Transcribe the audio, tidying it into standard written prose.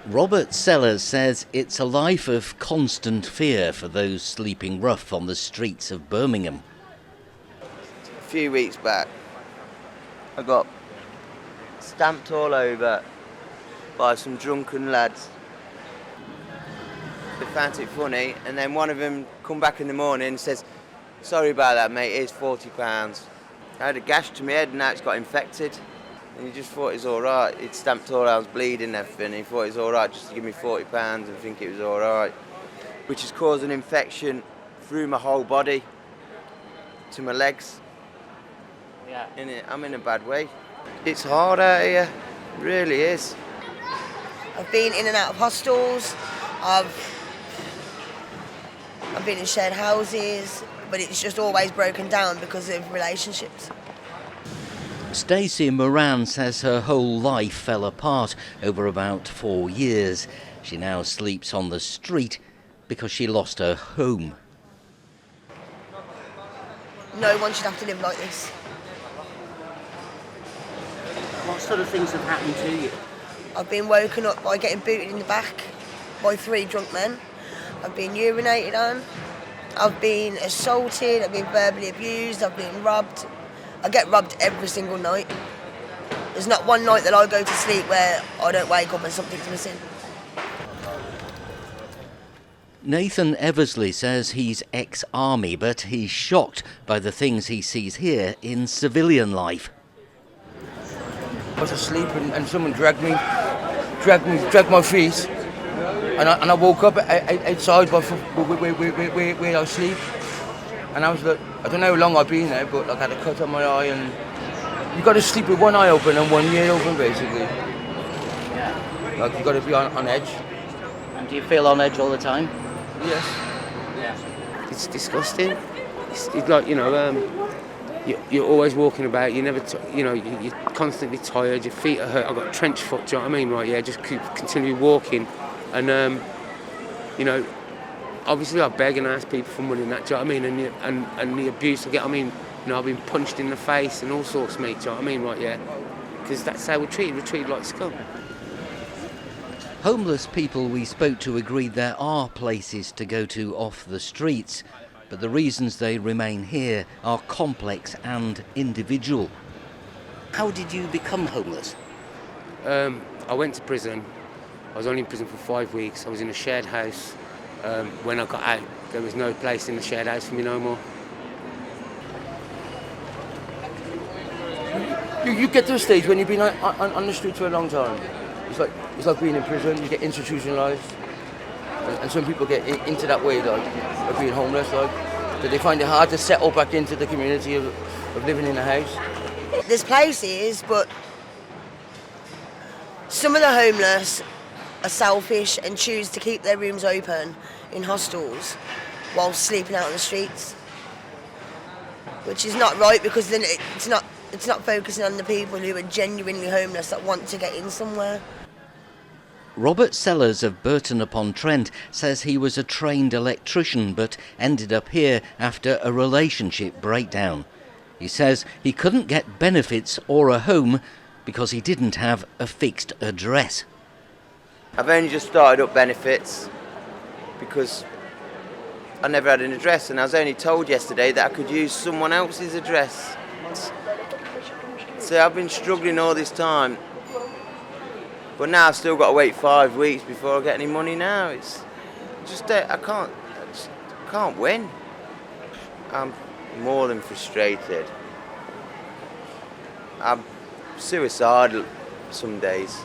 Robert Sellers says it's a life of constant fear for those sleeping rough on the streets of Birmingham. A few weeks back, I got stamped all over by some drunken lads. They found it funny, and then one of them come back in the morning and says, "Sorry about that, mate, here's £40. I had a gash to my head and now it's got infected." And he just thought it was all right. He'd stamped all I was bleeding and everything, and he thought it was all right just to give me £40 and think it was all right, which has caused an infection through my whole body to my legs. Yeah. I'm in a bad way. It's hard out here, it really is. I've been in and out of hostels, I've been in shared houses, but it's just always broken down because of relationships. Stacey Moran says her whole life fell apart over about 4 years. She now sleeps on the street because she lost her home. No one should have to live like this. What sort of things have happened to you? I've been woken up by getting booted in the back by 3 drunk men. I've been urinated on. I've been assaulted. I've been verbally abused. I've been robbed. I get robbed every single night. There's not one night that I go to sleep where I don't wake up and something's missing. Nathan Eversley says he's ex-army, but he's shocked by the things he sees here in civilian life. I was asleep and someone dragged my feet, and I woke up outside where I was asleep, and I was like, I don't know how long I've been there, but like I had a cut on my eye, and you got to sleep with one eye open and one ear open, basically. Yeah. Like you got to be on edge. And do you feel on edge all the time? Yes. Yeah. It's disgusting. It's like, you're always walking about. You never, you're constantly tired. Your feet are hurt. I've got trench foot. Do you know what I mean? Right? Yeah. Just continue walking, and obviously I beg and ask people for money and that. Do you know what I mean? And the abuse I get. I mean, I've been punched in the face and all sorts, mate. Do you know what I mean? Right? Yeah. Because that's how we're treated. We're treated like scum. Homeless people we spoke to agreed there are places to go to off the streets, but the reasons they remain here are complex and individual. How did you become homeless? I went to prison. I was only in prison for 5 weeks. I was in a shared house. When I got out, there was no place in the shared house for me no more. You get to a stage when you've been on the street for a long time. It's like being in prison. You get institutionalised, and some people get into that way, like of being homeless, like that they find it hard to settle back into the community of living in a house. There's places, but some of the homeless are selfish and choose to keep their rooms open in hostels while sleeping out on the streets, which is not right, because then it's not focusing on the people who are genuinely homeless that want to get in somewhere. Robert Sellers of Burton-upon-Trent says he was a trained electrician but ended up here after a relationship breakdown. He says he couldn't get benefits or a home because he didn't have a fixed address. I've only just started up benefits because I never had an address, and I was only told yesterday that I could use someone else's address. So I've been struggling all this time, but now I've still got to wait 5 weeks before I get any money now. It's just, I can't win. I'm more than frustrated. I'm suicidal some days.